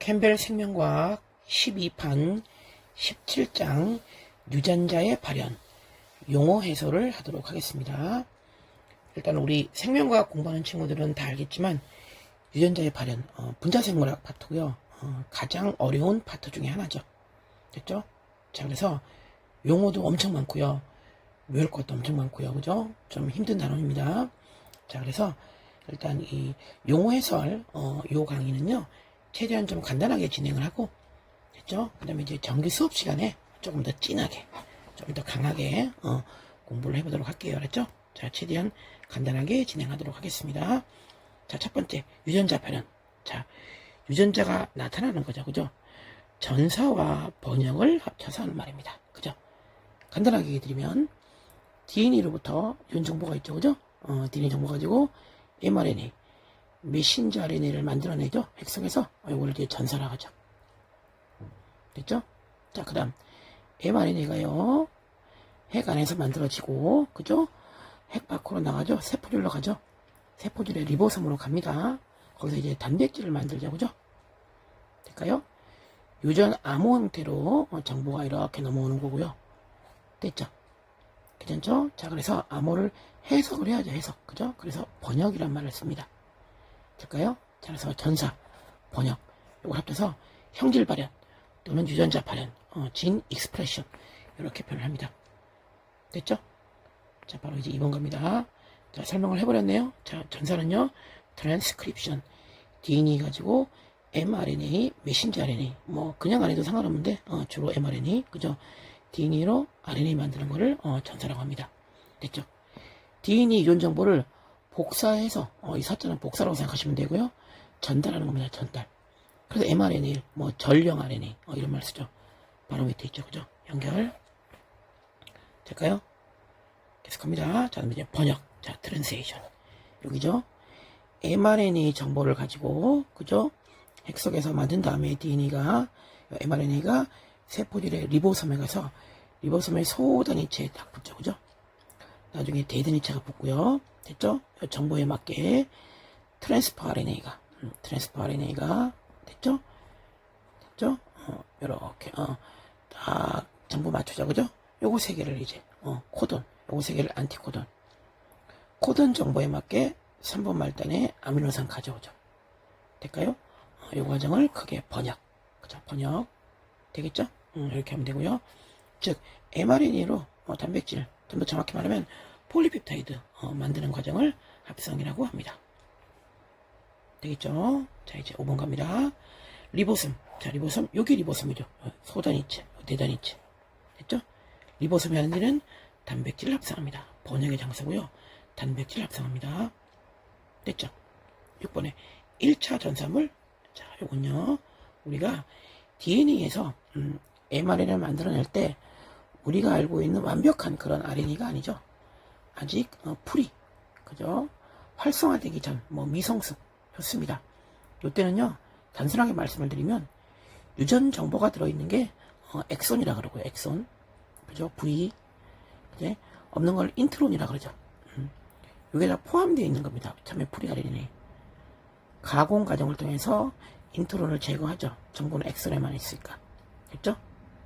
캠벨 생명과학 12판 17장 유전자의 발현 용어 해설을 하도록 하겠습니다. 일단 우리 생명과학 공부하는 친구들은 다 알겠지만 유전자의 발현 분자생물학 파트고요. 가장 어려운 파트 중에 하나죠. 됐죠? 자, 그래서 용어도 엄청 많고요. 외울 것도 엄청 많고요. 그죠? 좀 힘든 단어입니다. 자, 그래서 일단 이 용어 해설 요 강의는요. 최대한 좀 간단하게 진행을 하고, 됐죠? 그 다음에 이제 정규 수업 시간에 조금 더 진하게, 좀 더 강하게, 공부를 해보도록 할게요. 알았죠? 자, 최대한 간단하게 진행하도록 하겠습니다. 자, 첫 번째, 유전자 발현. 자, 유전자가 나타나는 거죠. 그죠? 전사와 번역을 합쳐서 하는 말입니다. 그죠? 간단하게 얘기 드리면, DNA로부터 유전 정보가 있죠. 그죠? DNA 정보 가지고 mRNA, 메신저 RNA를 만들어내죠. 핵성에서 이걸 이제 전사라 하죠. 됐죠? 자, 그 다음 mRNA가요 핵 안에서 만들어지고, 그죠? 핵 밖으로 나가죠. 세포줄로 가죠. 세포줄에 리보솜으로 갑니다. 거기서 이제 단백질을 만들죠. 그죠? 될까요? 유전 암호 형태로 정보가 이렇게 넘어오는 거고요. 됐죠? 괜찮죠? 자, 그래서 암호를 해석을 해야죠. 해석. 그죠? 그래서 번역이란 말을 씁니다. 될까요? 자, 그래서 전사, 번역, 이걸 합쳐서 형질 발현 또는 유전자 발현, 진 익스프레션 이렇게 표현을 합니다. 됐죠? 자, 바로 이제 2번 갑니다. 자, 설명을 해버렸네요. 자, 전사는요, 트랜스크립션, DNA 가지고 mRNA, 메신저 RNA, 뭐 그냥 안 해도 상관없는데 주로 mRNA, 그죠? DNA로 RNA 만드는 거를 전사라고 합니다. 됐죠? DNA 유전 정보를 복사해서 이 사자는 복사라고 생각하시면 되고요. 전달하는 겁니다. 전달. 그래서 mRNA, 뭐 전령 RNA 이런 말 쓰죠. 바로 밑에 있죠. 그죠? 연결. 될까요? 계속합니다. 자, 이제 번역. 자, 트랜스레이션. 여기죠. mRNA 정보를 가지고, 그죠? 핵 속에서 만든 다음에 DNA가, mRNA가 세포질의 리보솜에 가서 리보솜의 소단위체에 딱 붙죠. 그죠? 나중에 대단위체가 붙고요. 됐죠? 정보에 맞게 트랜스퍼 RNA가 됐죠? 됐죠? 요렇게 딱 정보 맞추자. 그죠? 요거 세 개를 이제 코돈, 요거 세 개를 안티코돈, 코돈 정보에 맞게 3번 말단에 아미노산 가져오죠. 될까요? 요 과정을 크게 번역, 그죠? 번역 되겠죠? 이렇게 하면 되고요. 즉 mRNA로 단백질, 좀 더 정확히 말하면 폴리펩타이드 만드는 과정을 합성이라고 합니다. 되겠죠? 자, 이제 5번 갑니다. 리보솜. 자, 리보솜, 여기 리보솜이죠. 소단위체, 대단위체. 됐죠? 리보솜이 하는 일은 단백질을 합성합니다. 번역의 장소고요. 단백질을 합성합니다. 됐죠? 6번에 1차 전사물. 자, 요건요. 우리가 DNA에서 mRNA를 만들어낼 때 우리가 알고 있는 완벽한 그런 RNA가 아니죠. 아직 풀이, 그죠? 활성화되기 전, 미성숙, 좋습니다. 이때는요, 단순하게 말씀을 드리면 유전 정보가 들어있는 게 엑손이라 그러고요. 엑손, 그죠? V, 이제 없는 걸 인트론이라 그러죠. 이게 다 포함되어 있는 겁니다. 참여 풀이 RNA. 가공 과정을 통해서 인트론을 제거하죠. 정보는 엑손에만 있으니까. 됐죠?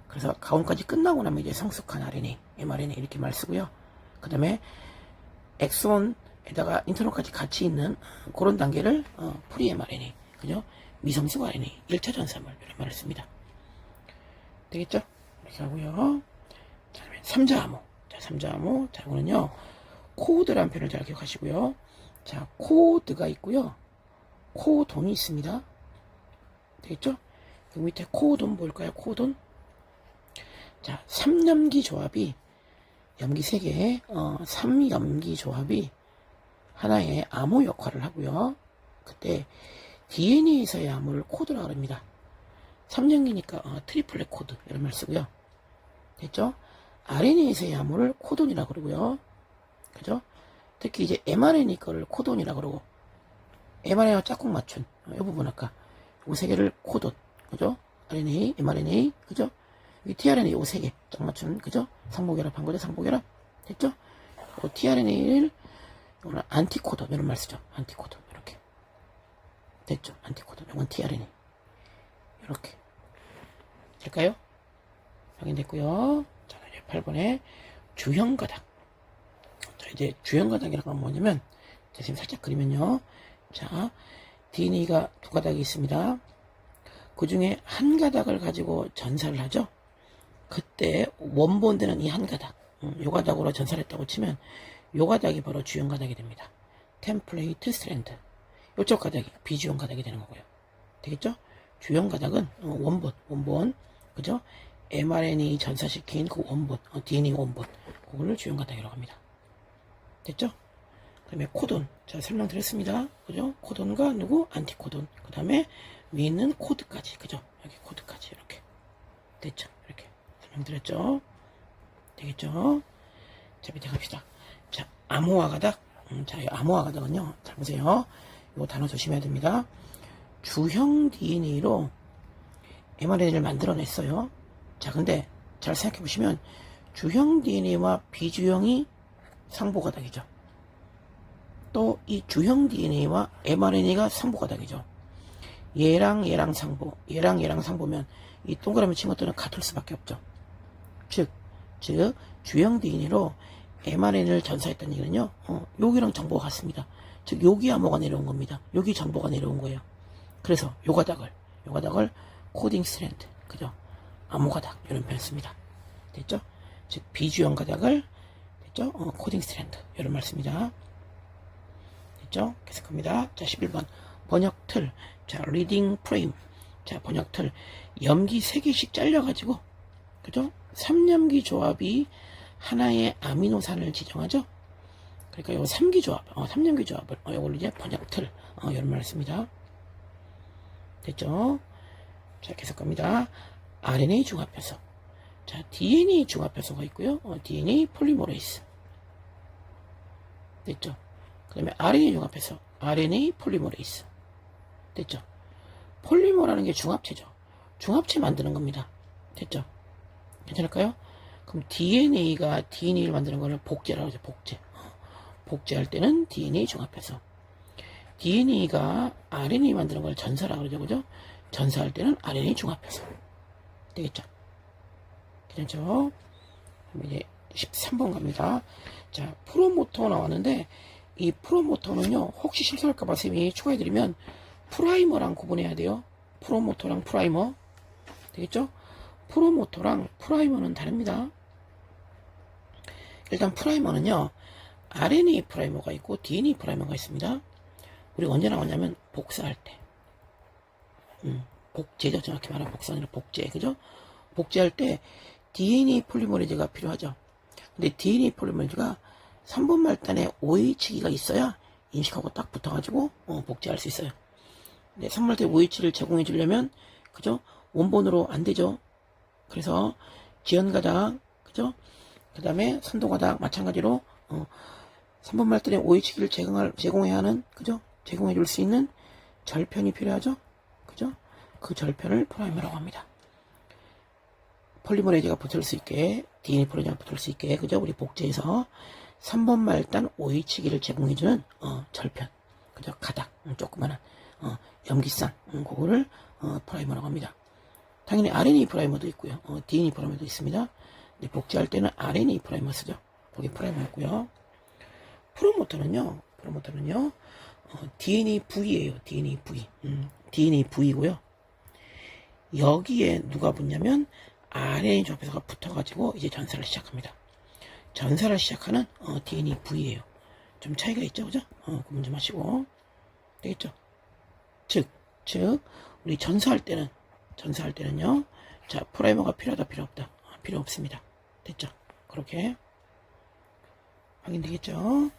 그래서 가공까지 끝나고 나면 이제 성숙한 RNA, mRNA 이렇게 말 쓰고요. 그 다음에 엑손에다가 인트론까지 같이 있는 그런 단계를 프리 mRNA, 그죠? 미성숙 RNA, 1차 전사물 이런 말을 씁니다. 되겠죠? 이렇게 하고요. 자, 3자 암호. 자, 3자 암호. 자, 이거는요, 코드라는 표현을 잘 기억하시고요. 자, 코드가 있고요. 코돈이 있습니다. 되겠죠? 그 밑에 코돈 뭘까요? 코돈? 자, 3염기 조합이, 염기 3개, 3염기 조합이 하나의 암호 역할을 하고요. 그때 DNA에서의 암호를 코드라고 합니다. 3염기니까 트리플렛 코드 이런 말 쓰고요. 됐죠? RNA에서의 암호를 코돈이라고 그러고요. 그죠? 특히 이제 mRNA 거를 코돈이라고 그러고, mRNA와 짝꿍 맞춘 이 부분 아까 요 3개를 코돈, 그죠? RNA, mRNA, 그죠? 여기 tRNA 요 3개 짝 맞춘, 그죠? 상보결합한 거죠. 상보결합. 됐죠? tRNA를 이거는 안티코돈 이런 말 쓰죠. 안티코돈 이렇게 됐죠. 안티코돈 이건 tRNA. 이렇게. 될까요? 확인됐고요. 자, 이제 8번에 주형 가닥. 자, 이제 주형 가닥이라는 건 뭐냐면, 자, 지금 살짝 그리면요. 자, DNA가 두 가닥이 있습니다. 그 중에 한 가닥을 가지고 전사를 하죠. 그때 원본되는 이 한 가닥, 요 가닥으로 전사를 했다고 치면 요 가닥이 바로 주형 가닥이 됩니다. 템플레이트 스트랜드. 요쪽 가닥이 비주형 가닥이 되는 거고요. 되겠죠? 주형 가닥은 원본, 그죠? mRNA 전사시킨 그 원본, DNA 원본, 그걸로 주형 가닥이라고 합니다. 됐죠? 그 다음에 코돈, 자 설명드렸습니다. 그죠? 코돈과 누구? 안티코돈. 그 다음에 위에 있는 코드까지, 그죠? 여기 코드까지 이렇게 됐죠? 이렇게 설명드렸죠? 되겠죠? 자, 밑에 갑시다. 자, 암호화 가닥. 자, 이 암호화 가닥은요, 잘 보세요. 이거 단어 조심해야 됩니다. 주형 DNA로 mRNA를 만들어냈어요. 자, 근데 잘 생각해 보시면 주형 DNA와 비주형이 상보 가닥이죠. 또 이 주형 DNA와 mRNA가 상보 가닥이죠. 얘랑 얘랑 상보, 얘랑 얘랑 상보면 이 동그라미 친 것들은 같을 수밖에 없죠. 즉 주형 DNA로 mRNA를 전사했다는 얘기는요, 여기랑 정보가 같습니다. 즉 여기 암호가 내려온 겁니다. 여기 정보가 내려온 거예요. 그래서 요 가닥을 코딩 스트랜드, 그죠? 암호 가닥 이런 표현 씁니다. 됐죠? 즉 비주형 가닥을, 됐죠? 코딩 스트랜드 이런 말 씁니다. 됐죠? 계속합니다. 자, 11번 번역 틀. 자, 리딩 프레임. 자, 번역 틀. 염기 3개씩 잘려가지고, 그죠? 3염기 조합이 하나의 아미노산을 지정하죠? 그러니까 요 3기 조합, 3염기 조합을, 요걸 이제 번역 틀, 이런 말을 씁니다. 됐죠? 자, 계속 갑니다. RNA 중합효소. 자, DNA 중합효소가 있고요. DNA 폴리머레이스. 됐죠? 그 다음에 RNA 중합효소. RNA 폴리머레이스. 됐죠? 폴리머라는 게 중합체죠. 중합체 만드는 겁니다. 됐죠? 괜찮을까요? 그럼 DNA가 DNA를 만드는 거를 복제라고 하죠. 복제. 복제할 때는 DNA 중합효소. DNA가 RNA 만드는 걸 전사라고 그러죠. 그죠? 전사할 때는 RNA 중합효소. 되겠죠? 괜찮죠? 그럼 이제 13번 갑니다. 자, 프로모터 나왔는데, 이 프로모터는요, 혹시 실수할까봐 선생님이 추가해드리면, 프라이머랑 구분해야 돼요. 프로모터랑 프라이머. 되겠죠? 프로모터랑 프라이머는 다릅니다. 일단 프라이머는요, RNA 프라이머가 있고 DNA 프라이머가 있습니다. 우리가 언제 나왔냐면 복사할 때. 복제죠. 정확히 말하면 복사 아니라 복제. 그죠? 복제할 때 DNA 폴리머레이즈가 필요하죠. 근데 DNA 폴리머레이즈가 3번 말단에 OH기가 있어야 인식하고 딱 붙어가지고 복제할 수 있어요. 근데 3번 말단에 OH를 제공해 주려면, 그죠? 원본으로 안 되죠. 그래서 지연가닥, 그죠? 그 다음에 선도가닥 마찬가지로 3번 말단에 OH기를 제공해야 하는, 그죠? 제공해 줄 수 있는 절편이 필요하죠. 그죠? 그 절편을 프라이머라고 합니다. 폴리머레이즈가 붙을 수 있게, DNA 폴리머레이즈가 붙을 수 있게, 그죠? 우리 복제해서 3번 말단 OH기를 제공해주는 절편, 그죠? 가닥, 조그마한 염기산, 그거를 프라이머라고 합니다. 당연히 RNA 프라이머도 있고요. DNA 프라이머도 있습니다. 근데 복제할 때는 RNA 프라이머 쓰죠. 거기 프라이머였고요. 프로모터는요, DNA V예요. DNA V. DNA V고요. 여기에 누가 붙냐면 RNA 조합에서가 붙어가지고 이제 전사를 시작합니다. 전사를 시작하는 DNA V예요. 좀 차이가 있죠, 그죠? 구분 좀 하시고. 되겠죠? 즉 우리 전사할 때는요. 자, 프라이머가 필요하다, 필요 없다? 필요 없습니다. 됐죠? 그렇게 확인되겠죠?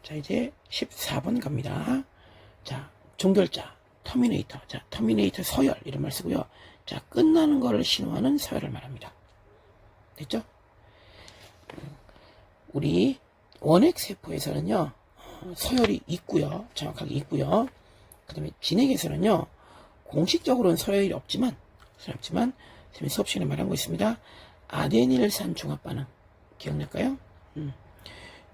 자, 이제 14번 갑니다. 자, 종결자, 터미네이터. 자, 터미네이터 서열, 이런 말 쓰고요. 자, 끝나는 거를 신호하는 서열을 말합니다. 됐죠? 우리 원핵세포에서는요, 서열이 있고요. 정확하게 있고요. 그 다음에 진핵에서는요, 공식적으로는 서열이 없지만, 선생님 수업 시간에 말한 거 있습니다. 아데닐산 중합 반응. 기억날까요?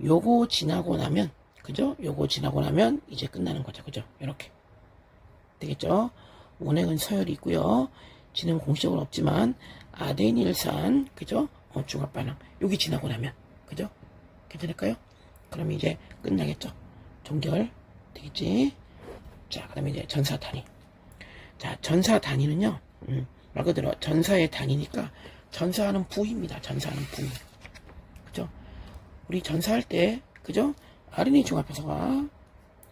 요거 지나고 나면, 그죠? 요거 지나고 나면 이제 끝나는 거죠. 그죠? 이렇게. 되겠죠? 원액은 서열이 있고요. 진은 공식적으로 없지만 아데니일산 그죠? 중합 반응. 여기 지나고 나면 그죠? 괜찮을까요? 그럼 이제 끝나겠죠. 종결 되겠지. 자, 그다음에 이제 전사 단위. 자, 전사 단위는요. 말 그대로 전사의 단위니까 전사하는 부위입니다. 전사하는 부위. 그죠? 우리 전사할 때 그죠? RNA 중합효소가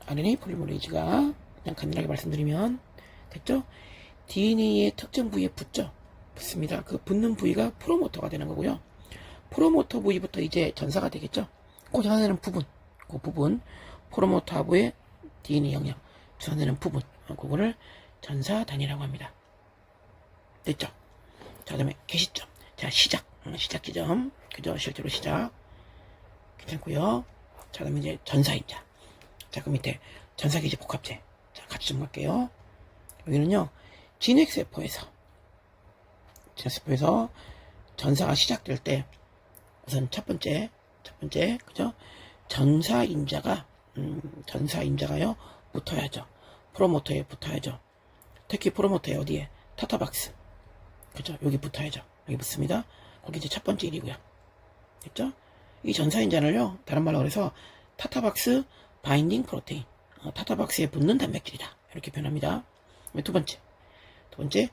RNA 폴리머레이즈가 그냥 간단하게 말씀드리면 됐죠? DNA의 특정 부위에 붙습니다. 그 붙는 부위가 프로모터가 되는 거고요. 프로모터 부위부터 이제 전사가 되겠죠? 그 전사되는 부분, 그 부분, 프로모터 하부의 DNA 영역, 전사되는 부분, 그거를 전사 단위라고 합니다. 됐죠? 자, 그 다음에 개시점. 자, 시작 지점. 그죠? 실제로 시작. 괜찮고요. 자, 그 다음에 이제 전사인자. 자, 그 밑에 전사기지 복합체. 자, 같이 좀 갈게요. 여기는요, 진핵세포에서 전사가 시작될 때, 우선 첫 번째, 그죠? 전사인자가요, 붙어야죠. 프로모터에 붙어야죠. 특히 프로모터에 어디에? 타타박스. 그죠? 여기 붙어야죠. 여기 붙습니다. 거기 이제 첫 번째 일이고요. 됐죠? 이 전사인자를요, 다른 말로 그래서 타타박스 바인딩 프로테인. 타타박스에 붙는 단백질이다. 이렇게 표현합니다. 두 번째,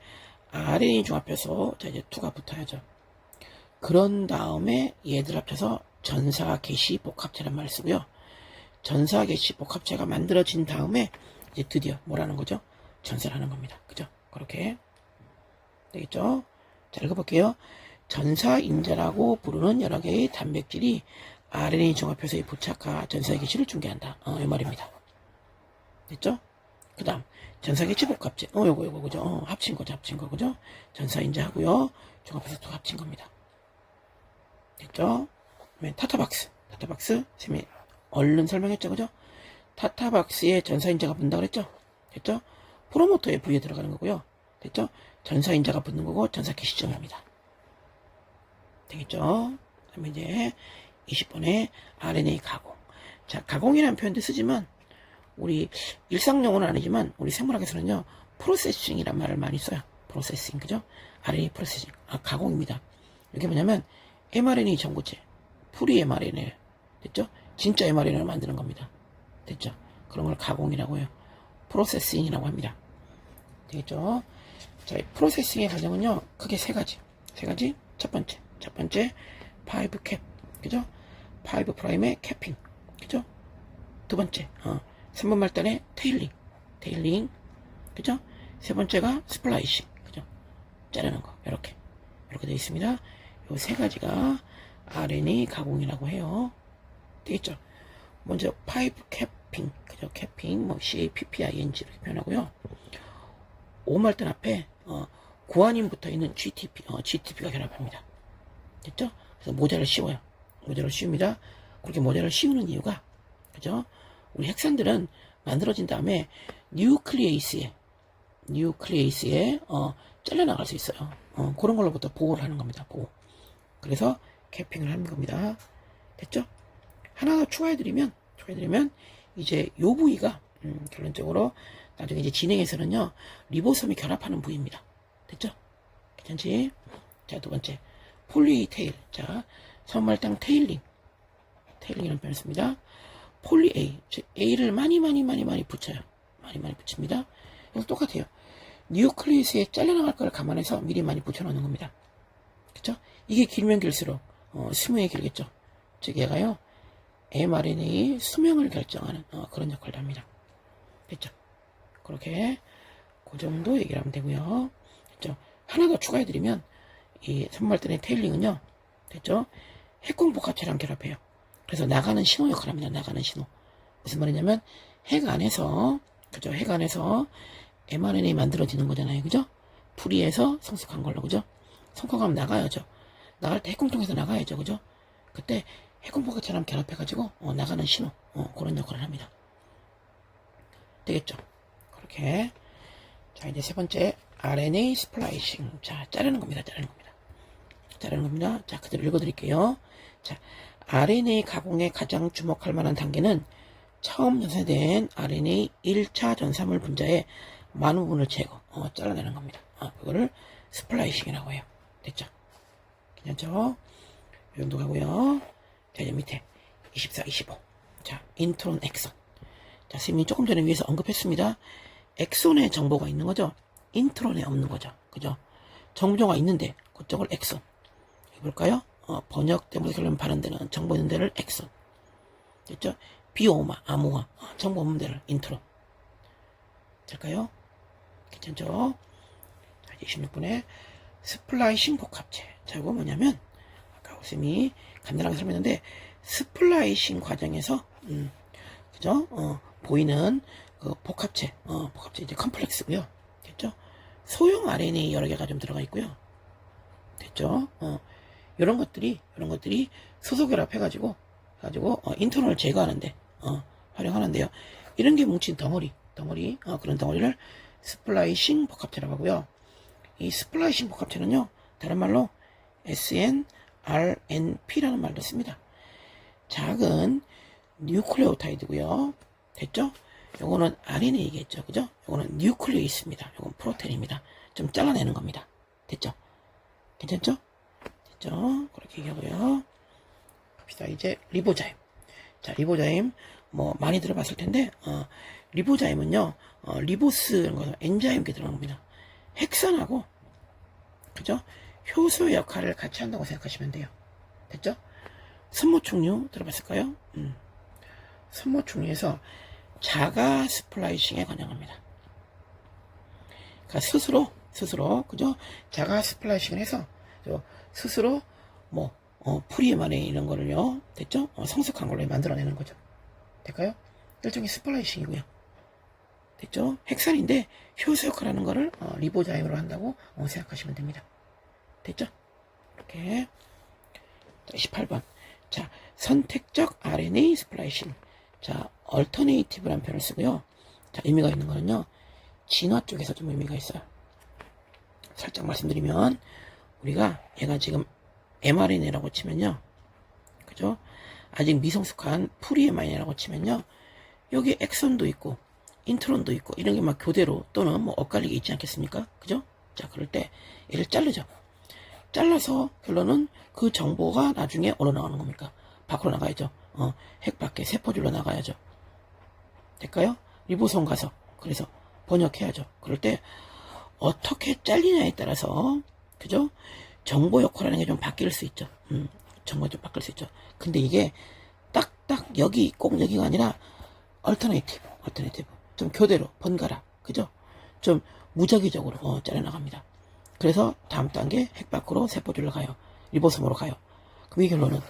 RNA 중합효소. 자, 이제 2가 붙어야죠. 그런 다음에 얘들 합쳐서 전사 개시 복합체란 말을 쓰고요. 전사 개시 복합체가 만들어진 다음에 이제 드디어 뭐라는 거죠? 전사를 하는 겁니다. 그죠? 그렇게 되겠죠? 자, 읽어볼게요. 전사인자라고 부르는 여러 개의 단백질이 RNA 종합효소에 부착하 전사개시를 중개한다. 이 말입니다. 됐죠? 그 다음 전사개시 복합체. 요거 그죠? 합친 거, 그죠? 전사인자 하고요. 종합효소 또 합친 겁니다. 됐죠? 타타박스. 쌤이 얼른 설명했죠, 그죠? 타타박스에 전사인자가 붙는다 그랬죠? 됐죠? 프로모터의 부위에 들어가는 거고요. 됐죠? 전사인자가 붙는 거고 전사개 시점입니다. 되겠죠? 그다음에 이제 20번에 RNA 가공. 자, 가공이라는 표현도 쓰지만 우리 일상용어는 아니지만 우리 생물학에서는요, 프로세싱이란 말을 많이 써요. 프로세싱, 그죠? RNA 프로세싱. 가공입니다. 이게 뭐냐면 mRNA 전구체, 프리 mRNA, 됐죠? 진짜 mRNA를 만드는 겁니다. 됐죠? 그런 걸 가공이라고 해요. 프로세싱이라고 합니다. 되겠죠? 자, 프로세싱의 과정은요, 크게 세 가지. 첫 번째, 5캡, 그죠? 5 프라임의 캐핑, 그죠? 두 번째, 3번 말단의 테일링, 그죠? 세 번째가 스플라이싱, 그죠? 자르는 거, 이렇게 되어 있습니다. 요 세 가지가 RNA 가공이라고 해요. 되겠죠? 먼저 5 캐핑, 그죠? 캐핑, CAPPING 이렇게 표현하고요. 5말단 앞에 구안인 붙어 있는 GTP가 결합합니다. 됐죠? 그래서 모자를 씌워요. 모자를 씌웁니다. 그렇게 모자를 씌우는 이유가, 그죠? 우리 핵산들은 만들어진 다음에 뉴클리에이스에 잘려나갈 수 있어요. 그런 걸로부터 보호를 하는 겁니다. 보호. 그래서 캐핑을 하는 겁니다. 됐죠? 하나 더 추가해드리면 이제 요 부위가 결론적으로 나중에 이제 진행에서는요, 리보솜이 결합하는 부위입니다. 됐죠? 괜찮지? 자, 두 번째, 폴리테일. 자, 선말당 테일링이라는 표현을 씁니다. 폴리 A, 즉 A를 많이 붙여요. 많이 붙입니다. 이거 똑같아요. 뉴클리스에 잘려나갈 걸 감안해서 미리 많이 붙여놓는 겁니다. 그쵸? 이게 길면 길수록 수명이 길겠죠. 즉 얘가요, mRNA 수명을 결정하는 그런 역할을 합니다. 됐죠? 그렇게 그 정도 얘기를 하면 되고요. 됐죠? 하나 더 추가해드리면 이 선발단의 테일링은요, 됐죠? 핵공복합체랑 결합해요. 그래서 나가는 신호 역할을 합니다. 나가는 신호. 무슨 말이냐면 핵 안에서, 그죠? 핵 안에서 mRNA 만들어지는 거잖아요. 그죠? 풀이에서 성숙한 걸로, 그죠? 성공하면 나가야죠. 나갈 때 핵공 통해서 나가야죠. 그죠? 그때 핵공복합체랑 결합해가지고 나가는 신호, 그런 역할을 합니다. 되겠죠? 그렇게. 자, 이제 세 번째, RNA 스플라이싱. 자, 자르는 겁니다. 자, 그대로 읽어드릴게요. 자, RNA 가공에 가장 주목할 만한 단계는 처음 전사된 RNA 1차 전사물 분자의 많은 부분을 잘라내는 겁니다. 그거를 스플라이싱이라고 해요. 됐죠? 괜찮죠? 이 정도 가고요. 자, 이제 밑에 24, 25. 자, 인트론 엑선. 자, 선생님이 조금 전에 위에서 언급했습니다. 엑손에 정보가 있는 거죠. 인트론에 없는 거죠. 그죠? 정보가 있는데 그쪽을 엑손. 볼까요? 번역 때문에 결론 발현되는 정보 있는 데를 엑손. 됐죠? 비오마, 아모아, 정보 없는 데를 인트론. 될까요? 괜찮죠? 자, 26분에 스플라이싱 복합체. 자, 이거 뭐냐면 아까 쌤이 간단하게 설명했는데 스플라이싱 과정에서 그죠? 보이는 그 복합체 이제 컴플렉스고요. 됐죠? 소형 RNA 여러 개가 좀 들어가 있고요. 됐죠? 이런 것들이 수소 결합해가지고 인트론을 제거하는데 활용하는데요. 이런 게 뭉친 덩어리 그런 덩어리를 스플라이싱 복합체라고 하고요. 이 스플라이싱 복합체는요, 다른 말로 SNRNP라는 말도 씁니다. 작은 뉴클레오타이드고요. 됐죠? 요거는 RNA겠죠, 그죠? 요거는 뉴클레이스입니다. 요건 프로테인입니다. 좀 잘라내는 겁니다. 됐죠? 괜찮죠? 됐죠? 그렇게 얘기하고요. 갑시다. 이제 리보자임. 자, 리보자임 많이 들어봤을 텐데 리보자임은요, 리보스 이런 거 엔자임 게 들어간 겁니다. 핵산하고 그죠? 효소 역할을 같이 한다고 생각하시면 돼요. 됐죠? 선모충류 들어봤을까요? 선모충류에서 자가 스플라이싱에 관여합니다. 그러니까 스스로 그죠? 자가 스플라이싱을 해서 스스로 프리에만에 이런 거를요, 됐죠? 성숙한 걸로 만들어내는 거죠. 될까요? 일종의 스플라이싱이고요. 됐죠? 핵산인데 효소 역할하는 거를 리보자임으로 한다고 생각하시면 됩니다. 됐죠? 이렇게. 자, 18번. 자, 선택적 RNA 스플라이싱. 자, 얼터네이티브라는 표현을 쓰고요. 자, 의미가 있는 거는요, 진화 쪽에서 좀 의미가 있어요. 살짝 말씀드리면, 우리가 얘가 지금 mRNA라고 치면요, 그죠? 아직 미성숙한 프리mRNA라고 치면요, 여기 엑선도 있고 인트론도 있고 이런 게 막 교대로 또는 엇갈리게 있지 않겠습니까? 그죠? 자, 그럴 때 얘를 자르죠. 잘라서 결론은 그 정보가 나중에 어디로 나가는 겁니까? 밖으로 나가야죠. 핵 밖에 세포줄로 나가야죠. 될까요? 리보솜 가서 그래서 번역해야죠. 그럴 때 어떻게 잘리냐에 따라서 그죠? 정보 역할하는 게 좀 바뀔 수 있죠. 정보가 좀 바뀔 수 있죠. 근데 이게 딱딱 꼭 여기가 아니라 얼터네이티브 좀 교대로 번갈아 그죠? 좀 무작위적으로 잘려나갑니다. 그래서 다음 단계 핵 밖으로 세포줄로 가요. 리보솜으로 가요. 그럼 이 결론은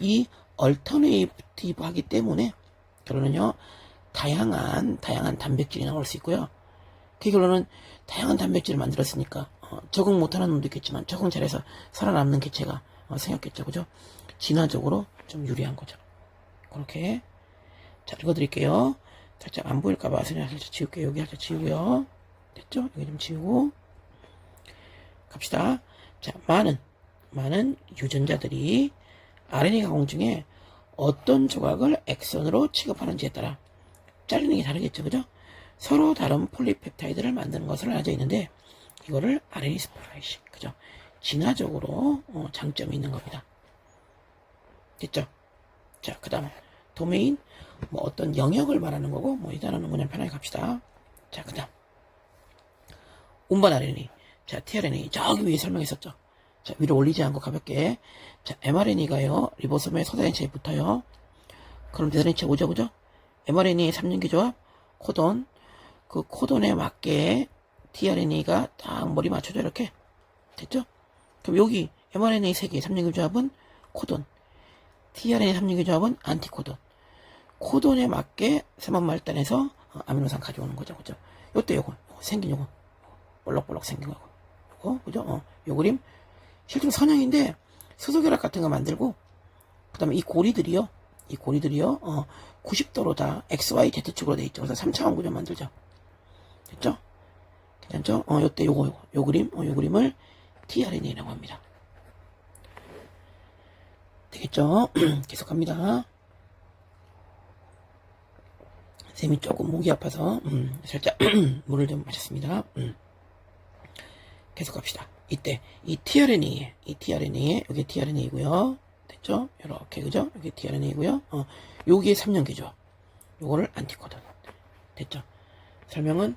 이 얼터네이티브 하기 때문에 결론은요, 다양한 단백질이 나올 수 있고요. 그 결론은 다양한 단백질을 만들었으니까 적응 못하는 놈도 있겠지만 적응 잘해서 살아남는 개체가 생겼겠죠. 그죠? 진화적으로 좀 유리한 거죠. 그렇게. 자, 읽어드릴게요. 살짝 안 보일까봐 선생님 살짝 지울게요. 여기 살짝 지우고요. 됐죠? 여기 좀 지우고 갑시다. 자, 많은 유전자들이 RNA 가공 중에 어떤 조각을 엑선으로 취급하는지에 따라 잘리는 게 다르겠죠. 그죠? 서로 다른 폴리펩타이드를 만드는 것으로 알려져 있는데 이거를 RNA 스플라이싱, 그죠? 진화적으로 장점이 있는 겁니다. 됐죠? 자, 그 다음 도메인 어떤 영역을 말하는 거고 이 단어는 그냥 편하게 갑시다. 자, 그 다음 운반 RNA. 자, tRNA 저기 위에 설명했었죠. 자, 위로 올리지 않고 가볍게. 자, mRNA가요 리보솜의 소단위치에 붙어요. 그럼 대단위치 오죠, 그죠? mRNA의 3연계 조합 코돈, 그 코돈에 맞게 tRNA가 딱 머리 맞춰져 이렇게. 됐죠? 그럼 여기 mRNA 3개 3연계 조합은 코돈, tRNA 3연계 조합은 안티코돈. 코돈에 맞게 세만말단에서 아미노산 가져오는 거죠, 그죠? 요때 요거 생긴 요거 볼록볼록 생긴 거고, 요거 그죠? 요 그림 실제로 선형인데 수소결합 같은 거 만들고, 그 다음에 이 고리들이요 90도로 다 XY Z축으로 돼 있죠. 그래서 3차원 구조 만들죠. 됐죠? 괜찮죠? 요때 요 그림을 tRNA라고 합니다. 되겠죠? 계속 갑니다. 쌤이 조금 목이 아파서 살짝 물을 좀 마셨습니다. 계속 갑시다. 이때 이 tRNA에 여기 tRNA이고요. 됐죠? 이렇게 그죠? 여기 tRNA이고요. 여기에 3연계죠. 요거를 안티코던. 됐죠? 설명은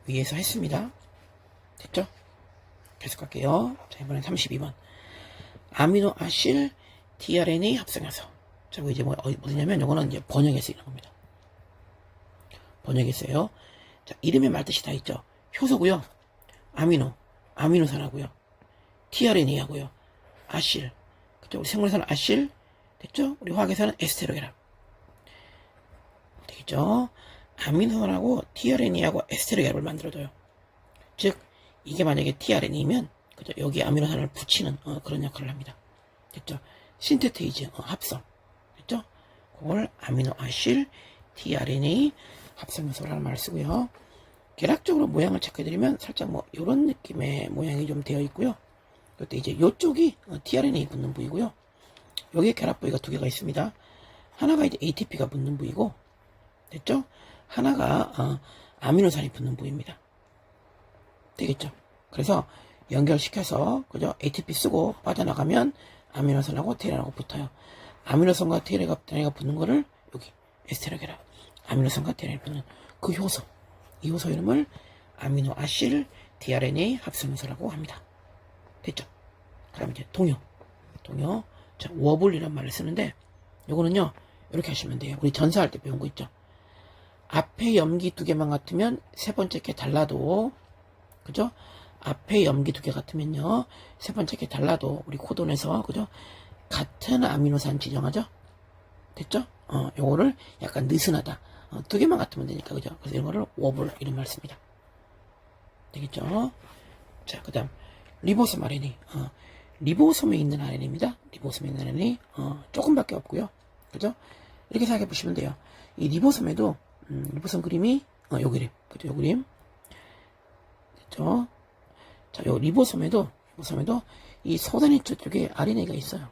위에서 했습니다. 됐죠? 계속 갈게요. 자, 이번엔 32번. 아미노아실 tRNA 합성해서. 자, 이제 뭐냐면 요거는 이제 번역에 쓰이는 겁니다. 번역에 써요. 자, 이름에 말뜻이 다 있죠. 효소고요. 아미노산하고요. tRNA하고요. 아실. 그죠? 우리 생물에서는 아실. 됐죠? 우리 화학에서는 에스테로게람. 되겠죠? 아미노산하고 tRNA하고 에스테로게람을 만들어줘요. 즉, 이게 만약에 tRNA면, 그죠? 여기 아미노산을 붙이는, 그런 역할을 합니다. 됐죠? 신테테이즈, 합성. 됐죠? 그걸 아미노아실 tRNA 합성효소라는 말을 쓰고요. 계략적으로 모양을 체크해드리면 살짝 요런 느낌의 모양이 좀 되어 있고요. 그때 이제 요쪽이 tRNA 붙는 부위고요. 여기에 결합 부위가 두 개가 있습니다. 하나가 이제 ATP가 붙는 부위고, 됐죠? 하나가 아미노산이 붙는 부위입니다. 되겠죠? 그래서 연결시켜서 그죠? ATP 쓰고 빠져나가면 아미노산하고 tRNA하고 붙어요. 아미노산과 tRNA가 붙는 거를 여기 에스테로게람, 아미노산과 tRNA 붙는 그 효소, 이 효소 이름을 아미노아실 tRNA 합성효소라고 합니다. 됐죠? 그럼 이제 동요. 자, 워블이란 말을 쓰는데, 요거는요, 이렇게 하시면 돼요. 우리 전사할 때 배운 거 있죠? 앞에 염기 두 개만 같으면 세 번째 게 달라도, 그죠? 앞에 염기 두 개 같으면요, 세 번째 게 달라도, 우리 코돈에서, 그죠? 같은 아미노산 지정하죠? 됐죠? 요거를 약간 느슨하다. 두 개만 같으면 되니까, 그죠? 그래서 이런 거를 워블, 이런 말 씁니다. 되겠죠? 자, 그 다음, 리보솜 RNA. 리보솜에 있는 RNA입니다. 리보솜에 있는 RNA. 조금밖에 없고요. 그죠? 이렇게 생각해 보시면 돼요. 이 리보솜에도, 리보솜 그림이, 요 그림. 그죠? 요 그림. 됐죠? 자, 요 리보솜에도 이 소단위쪽 쪽에 RNA가 있어요.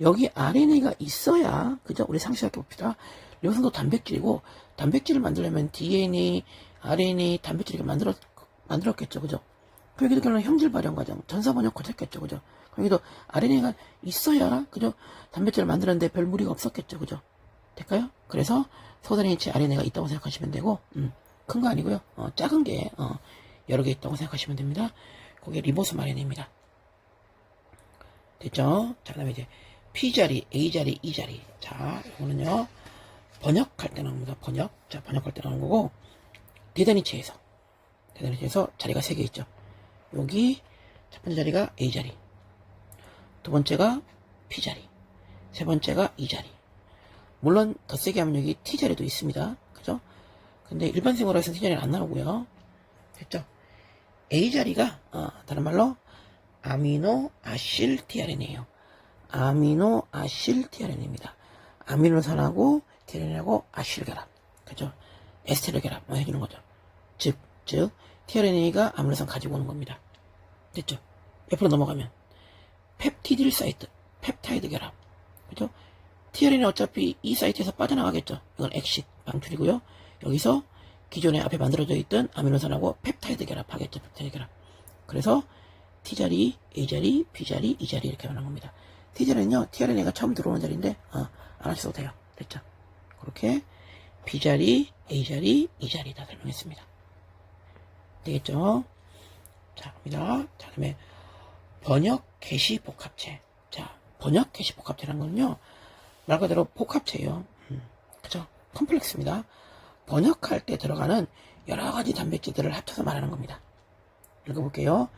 여기 RNA가 있어야, 그죠? 우리 상식하게 봅시다. 리보솜도 단백질이고, 단백질을 만들려면 DNA, RNA, 단백질 이렇게 만들었겠죠. 그죠? 그럼 여기도 결국은 형질 발현 과정, 전사 번역 거쳤겠죠. 그죠? 그럼 여기도 RNA가 있어야, 그죠? 단백질을 만드는데 별 무리가 없었겠죠. 그죠? 될까요? 그래서 소단위치 RNA가 있다고 생각하시면 되고, 큰 거 아니고요. 작은 게, 여러 개 있다고 생각하시면 됩니다. 그게 리보솜 RNA입니다. 됐죠? 자, 그 다음에 이제 P자리, A자리, E자리. 자, 이거는요, 번역할 때 나옵니다. 자, 번역할 때 나오는 거고, 대단위치에서 자리가 3개 있죠. 여기, 첫 번째 자리가 A자리. 두 번째가 P자리. 세 번째가 E자리. 물론, 더 세게 하면 여기 T자리도 있습니다. 그죠? 근데 일반 생활에서는 T자리는 안 나오고요. 됐죠? A자리가, 다른 말로, 아미노아실 tRNA예요. 아미노아실 tRNA입니다. 아미노산하고 tRNA하고 아실 결합. 그죠? 에스테로 결합. 해주는 거죠. 즉, tRNA가 아미노산 가지고 오는 겁니다. 됐죠? 옆으로 넘어가면, 펩티딜 사이트, 펩타이드 결합. 그죠? tRNA 어차피 이 사이트에서 빠져나가겠죠. 이건 엑싯, 방출이고요. 여기서 기존에 앞에 만들어져 있던 아미노산하고 펩타이드 결합하겠죠. 펩타이드 결합. 그래서 T자리, A자리, B자리, E자리 이렇게 말하는 겁니다. T자리는요, tRNA가 처음 들어오는 자리인데, 안 하셔도 돼요. 됐죠? 그렇게 B자리, A자리, E자리 다 설명했습니다. 되겠죠? 자, 갑니다. 자, 그다음에 번역 개시 복합체. 자, 번역 개시 복합체라는 건요, 말 그대로 복합체예요. 그죠? 컴플렉스입니다. 번역할 때 들어가는 여러 가지 단백질들을 합쳐서 말하는 겁니다. 읽어볼게요.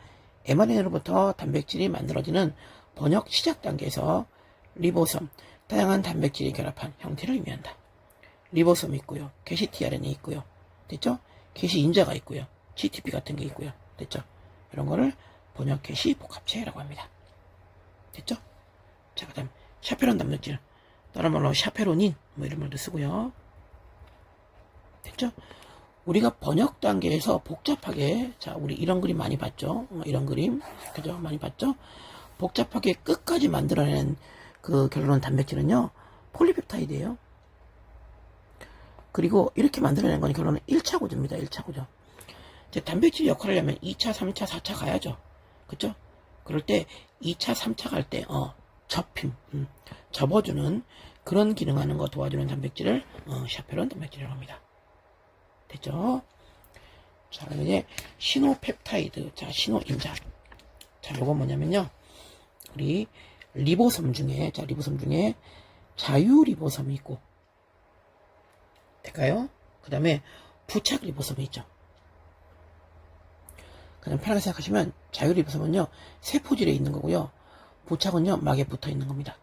mRNA로부터 단백질이 만들어지는 번역 시작 단계에서 리보솜, 다양한 단백질이 결합한 형태를 의미한다. 리보솜이 있고요. 게시 tRNA 있고요. 됐죠? 게시 인자가 있고요. GTP 같은 게 있고요. 됐죠? 이런 거를 번역 게시 복합체라고 합니다. 됐죠? 자, 그 다음 샤페론 단백질, 다른 말로 샤페로닌 이런 말도 쓰고요. 됐죠? 우리가 번역 단계에서 복잡하게, 자, 우리 이런 그림 많이 봤죠? 이런 그림, 그죠? 많이 봤죠? 복잡하게 끝까지 만들어낸 그 결론 단백질은요, 폴리펩타이드예요. 그리고 이렇게 만들어낸 건 결론은 1차 구조입니다. 1차 구조. 이제 단백질 역할을 하려면 2차, 3차, 4차 가야죠. 그쵸? 그럴 때 2차, 3차 갈 때, 접힘, 접어주는 그런 기능하는 거 도와주는 단백질을, 샤페론 단백질이라고 합니다. 됐죠? 자, 이제 신호펩타이드. 자, 신호인자. 자, 요건 뭐냐면요. 우리 리보솜 중에, 자, 리보솜 중에 자유리보솜이 있고, 될까요? 그 다음에 부착 리보솜이 있죠. 그냥 편하게 생각하시면 자유리보솜은요, 세포질에 있는 거고요. 부착은요, 막에 붙어 있는 겁니다.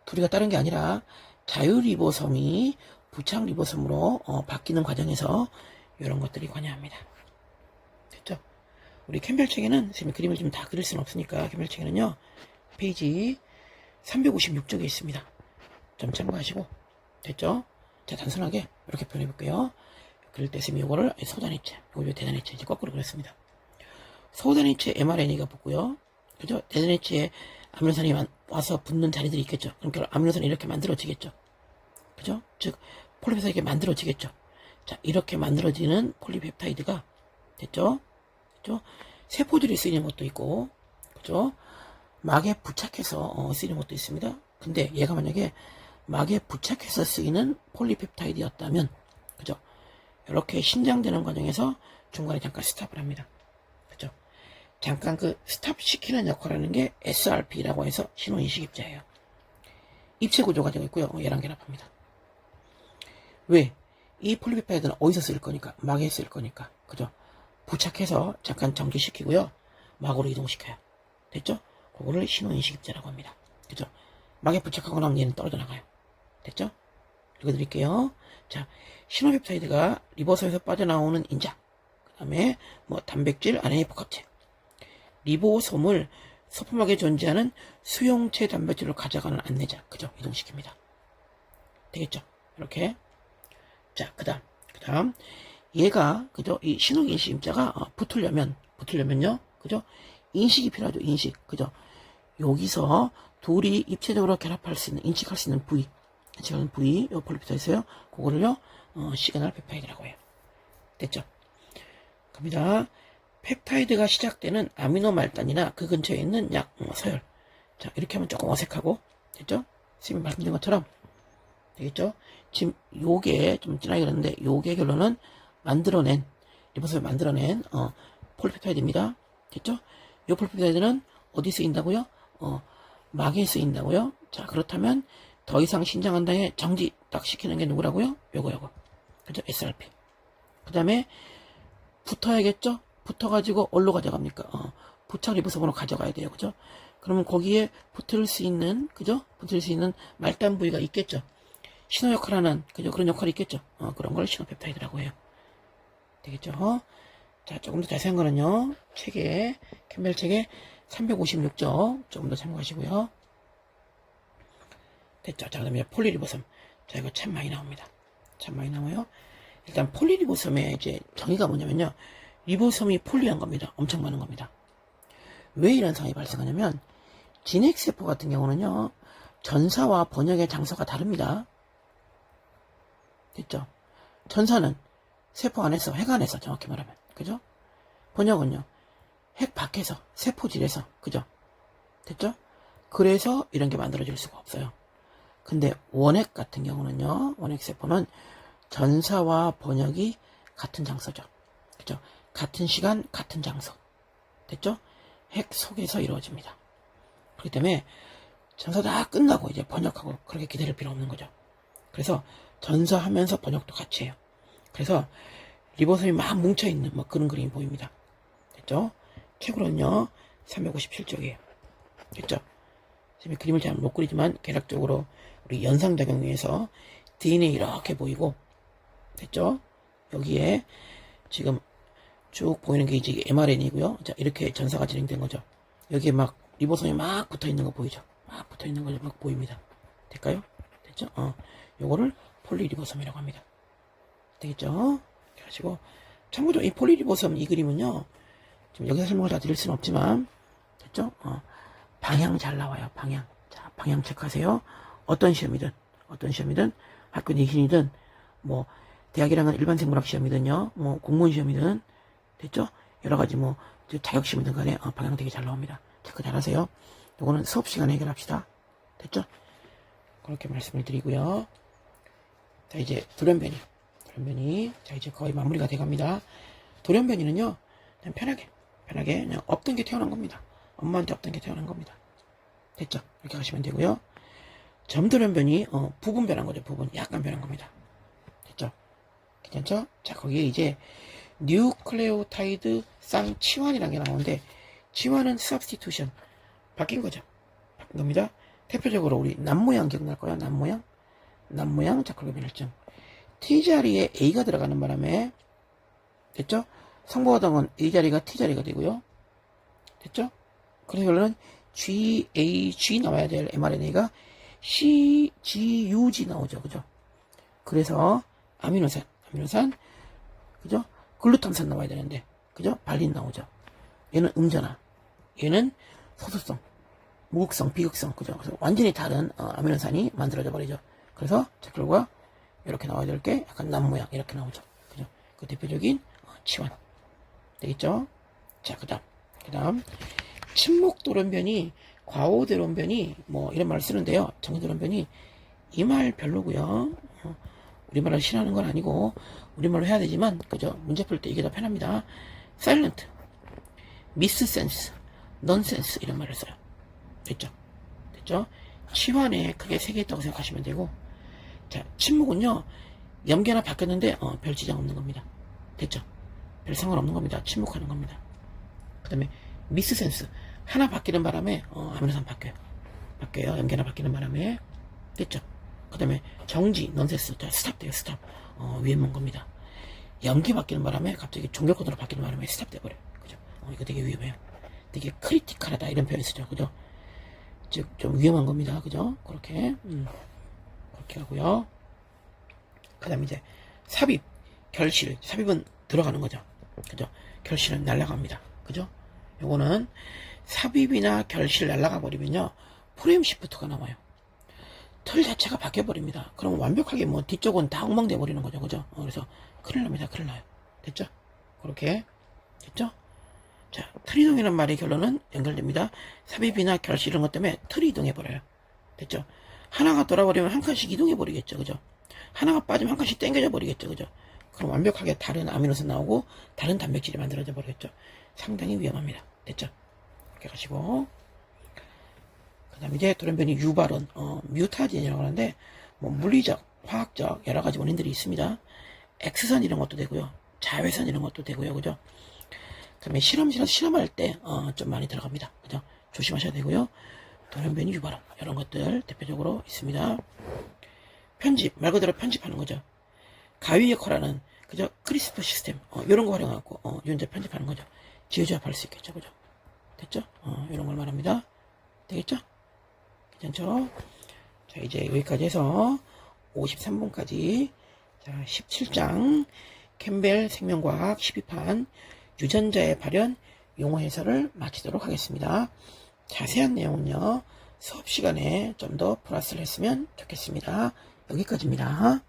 둘이가 다른 게 아니라 자유리보솜이 부착 리보솜으로 바뀌는 과정에서 이런 것들이 관여합니다. 됐죠? 우리 캠벨 책에는 선생님이 그림을 좀 다 그릴 수는 없으니까 캠벨 책에는요, 페이지 356쪽에 있습니다. 좀 참고하시고. 됐죠? 자, 단순하게 이렇게 표현해 볼게요. 그럴 때 선생님이 요거를 소단해체, 요거 대단해체, 이제 거꾸로 그렸습니다. 소단해체 mRNA가 붙고요. 그죠? 대단해체에 아미노산이 와서 붙는 자리들이 있겠죠. 그럼 아미노산이 이렇게 만들어지겠죠. 그죠? 즉, 폴리펩타이드가 이렇게 만들어지겠죠. 자, 이렇게 만들어지는 폴리펩타이드가, 됐죠? 그죠? 세포들이 쓰이는 것도 있고, 그죠? 막에 부착해서 쓰이는 것도 있습니다. 근데 얘가 만약에 막에 부착해서 쓰이는 폴리펩타이드였다면, 그죠? 이렇게 신장되는 과정에서 중간에 잠깐 스탑을 합니다. 그죠? 잠깐 그 스탑 시키는 역할을 하는 게 SRP라고 해서 신호인식 입자예요. 입체 구조가 되어 있고요. 얘랑 결합합니다. 왜? 이 폴리펩타이드는 어디서 쓸 거니까? 막에 쓸 거니까. 그죠? 부착해서 잠깐 정지시키고요. 막으로 이동시켜요. 됐죠? 그거를 신호인식 입자라고 합니다. 그죠? 막에 부착하고 나면 얘는 떨어져 나가요. 됐죠? 읽어드릴게요. 자, 신호펩타이드가 리보솜에서 빠져나오는 인자. 그 다음에 뭐 단백질, RNA 복합체. 리보솜을 소품막에 존재하는 수용체 단백질로 가져가는 안내자. 그죠? 이동시킵니다. 되겠죠? 이렇게. 자, 그 다음. 얘가, 그죠? 이 신호인식 입자가 붙으려면요. 그죠? 인식이 필요하죠. 인식. 그죠? 여기서 둘이 입체적으로 결합할 수 있는, 인식할 수 있는 부위. 인식하는 부위, 요 폴리펩타이드에서요. 그거를요, 시그널 펩타이드라고 해요. 됐죠? 갑니다. 펩타이드가 시작되는 아미노 말단이나 그 근처에 있는 서열. 자, 이렇게 하면 조금 어색하고, 됐죠? 선생님이 말씀드린 것처럼, 되겠죠? 지금 요게 좀 진하게 그랬는데, 요게 결론은 리보솜을 만들어낸, 폴리펩타이드입니다. 됐죠? 요 폴리펩타이드는 어디 쓰인다고요? 막에 쓰인다고요? 자, 그렇다면, 더 이상 신장한 다음에 정지 딱 시키는 게 누구라고요? 요거. 그죠? SRP. 그 다음에, 붙어야겠죠? 붙어가지고, 어디로 가져갑니까? 부착 리보솜으로 가져가야 돼요. 그죠? 그러면 거기에 붙을 수 있는, 그죠? 붙을 수 있는 말단 부위가 있겠죠? 신호 역할 하는, 그죠? 그런 역할이 있겠죠? 그런 걸 신호펩타이드라고 해요. 되겠죠? 자, 조금 더 자세한 거는요, 캠벨 책에 356쪽, 조금 더 참고하시고요. 됐죠? 자, 그 다음에 폴리리보솜. 자, 이거 참 많이 나옵니다. 참 많이 나와요. 일단 폴리리보솜의 이제 정의가 뭐냐면요. 리보솜이 폴리한 겁니다. 엄청 많은 겁니다. 왜 이런 상황이 발생하냐면, 진핵세포 같은 경우는요, 전사와 번역의 장소가 다릅니다. 됐죠? 전사는 세포 안에서, 핵 안에서 정확히 말하면. 그죠? 번역은요, 핵 밖에서, 세포질에서. 그죠? 됐죠? 그래서 이런 게 만들어질 수가 없어요. 근데 원핵 같은 경우는요, 원핵세포는 전사와 번역이 같은 장소죠. 그죠? 같은 시간, 같은 장소. 됐죠? 핵 속에서 이루어집니다. 그렇기 때문에 전사 다 끝나고 이제 번역하고 그렇게 기다릴 필요 없는 거죠. 그래서 전사하면서 번역도 같이 해요. 그래서 리보솜이 막 뭉쳐있는 뭐 그런 그림이 보입니다. 됐죠? 책으로는요, 357쪽이에요. 됐죠? 지금 그림을 잘 못 그리지만 계략적으로 우리 연상작용에서 DNA 이렇게 보이고, 됐죠? 여기에 지금 쭉 보이는 게 이제 mRNA고요. 자, 이렇게 전사가 진행된 거죠. 여기에 막 리보솜이 막 붙어 있는 거 보이죠? 막 붙어 있는 거 막 보입니다. 될까요? 됐죠? 요거를 폴리리보솜이라고 합니다. 되겠죠? 하시고, 참고로 이 폴리리보솜 이 그림은요, 지금 여기서 설명을 다 드릴 수는 없지만, 됐죠? 방향 잘 나와요. 방향. 자, 방향 체크하세요. 어떤 시험이든 학교 내신이든 뭐 대학이랑은 일반 생물학 시험이든요, 뭐 공무원 시험이든 됐죠? 여러 가지 뭐 자격 시험이든 간에 방향 되게 잘 나옵니다. 체크 잘하세요. 요거는 수업 시간에 해결합시다. 됐죠? 그렇게 말씀을 드리고요. 자, 이제 돌연변이. 자, 이제 거의 마무리가 돼 갑니다. 돌연변이는요, 그냥 편하게 그냥 없던 게 태어난 겁니다. 엄마한테 없던 게 태어난 겁니다. 됐죠? 이렇게 하시면 되고요. 점돌연변이 부분 변한 거죠. 부분 약간 변한 겁니다. 됐죠? 괜찮죠? 자, 거기에 이제 뉴클레오타이드 쌍치환이라는 게 나오는데, 치환은 substitution, 바뀐 거죠. 바뀐 겁니다. 대표적으로 우리 남모양 기억날 거예요. 남모양. 자, 그렇게 변했죠. T자리에 A가 들어가는 바람에, 됐죠? 성부화당은 A자리가 T자리가 되고요. 됐죠? 그래서 결론은 GAG 나와야 될 mRNA가 CGUG 나오죠. 그죠? 그래서 아미노산, 그죠? 글루탐산 나와야 되는데, 그죠? 발린 나오죠. 얘는 음전화, 얘는 소수성, 무극성, 비극성, 그죠? 그래서 완전히 다른 아미노산이 만들어져 버리죠. 그래서 자, 결과 이렇게 나와야 될 게 약간 남모양 이렇게 나오죠. 그죠? 그 대표적인 치환 되겠죠? 자, 그다음 침묵돌연변이, 과오돌연변이 뭐 이런 말을 쓰는데요. 정돌연변이 이 말 별로고요. 우리말을 싫어하는 건 아니고 우리말로 해야 되지만, 그죠? 문제 풀 때 이게 더 편합니다. 사일런트, 미스센스, 넌센스 이런 말을 써요. 됐죠? 치환에 크게 3개 있다고 생각하시면 되고, 자, 침묵은요, 염계나 바뀌었는데 별 지장 없는 겁니다. 됐죠? 별 상관없는 겁니다. 침묵하는 겁니다. 그 다음에 미스센스, 하나 바뀌는 바람에 아미노산 바뀌어요. 염계나 바뀌는 바람에. 됐죠? 그 다음에 정지, 넌센스, 스탑돼요. 스탑. 위에 먼 겁니다. 염기 바뀌는 바람에 갑자기 종결 코드로 바뀌는 바람에 스탑 돼버려요. 그죠? 이거 되게 위험해요. 되게 크리티컬하다 이런 표현 쓰죠. 그죠? 즉 좀 위험한 겁니다. 그죠? 그렇게 하고요. 그 다음에 이제 삽입, 결실. 삽입은 들어가는 거죠. 그죠? 결실은 날아갑니다. 그죠? 요거는 삽입이나 결실 날아가 버리면요, 프레임 시프트가 나와요. 틀 자체가 바뀌어 버립니다. 그럼 완벽하게 뭐 뒤쪽은 다 엉망돼 버리는 거죠. 그죠? 그래서 큰일 납니다. 큰일 나요. 됐죠? 그렇게 됐죠? 자, 틀 이동이라는 말의 결론은 연결됩니다. 삽입이나 결실 이런 것 때문에 틀이 이동해 버려요. 됐죠? 하나가 돌아버리면 한 칸씩 이동해 버리겠죠. 그죠? 하나가 빠지면 한 칸씩 당겨져 버리겠죠. 그죠? 그럼 완벽하게 다른 아미노산 나오고 다른 단백질이 만들어져 버리겠죠. 상당히 위험합니다. 됐죠? 이렇게 가시고, 그 다음에 이제 돌연변이 유발원, 뮤타진이라고 하는데, 뭐 물리적, 화학적 여러 가지 원인들이 있습니다. X선 이런 것도 되고요, 자외선 이런 것도 되고요. 그죠? 그 다음에 실험실에서 실험할 때 좀 많이 들어갑니다. 그죠? 조심하셔야 되고요. 돌연변이 유발원 이런 것들 대표적으로 있습니다. 편집, 말 그대로 편집하는 거죠. 가위 역할하는, 그죠? 크리스퍼 시스템 이런 거 활용하고 유전자 편집하는 거죠. 지우조합할 수 있겠죠. 그죠? 됐죠? 이런 걸 말합니다. 되겠죠? 괜찮죠? 자, 이제 여기까지 해서 53번까지, 자, 17장 캠벨 생명과학 12판 유전자의 발현 용어 해설을 마치도록 하겠습니다. 자세한 내용은요, 수업 시간에 좀 더 플러스를 했으면 좋겠습니다. 여기까지입니다.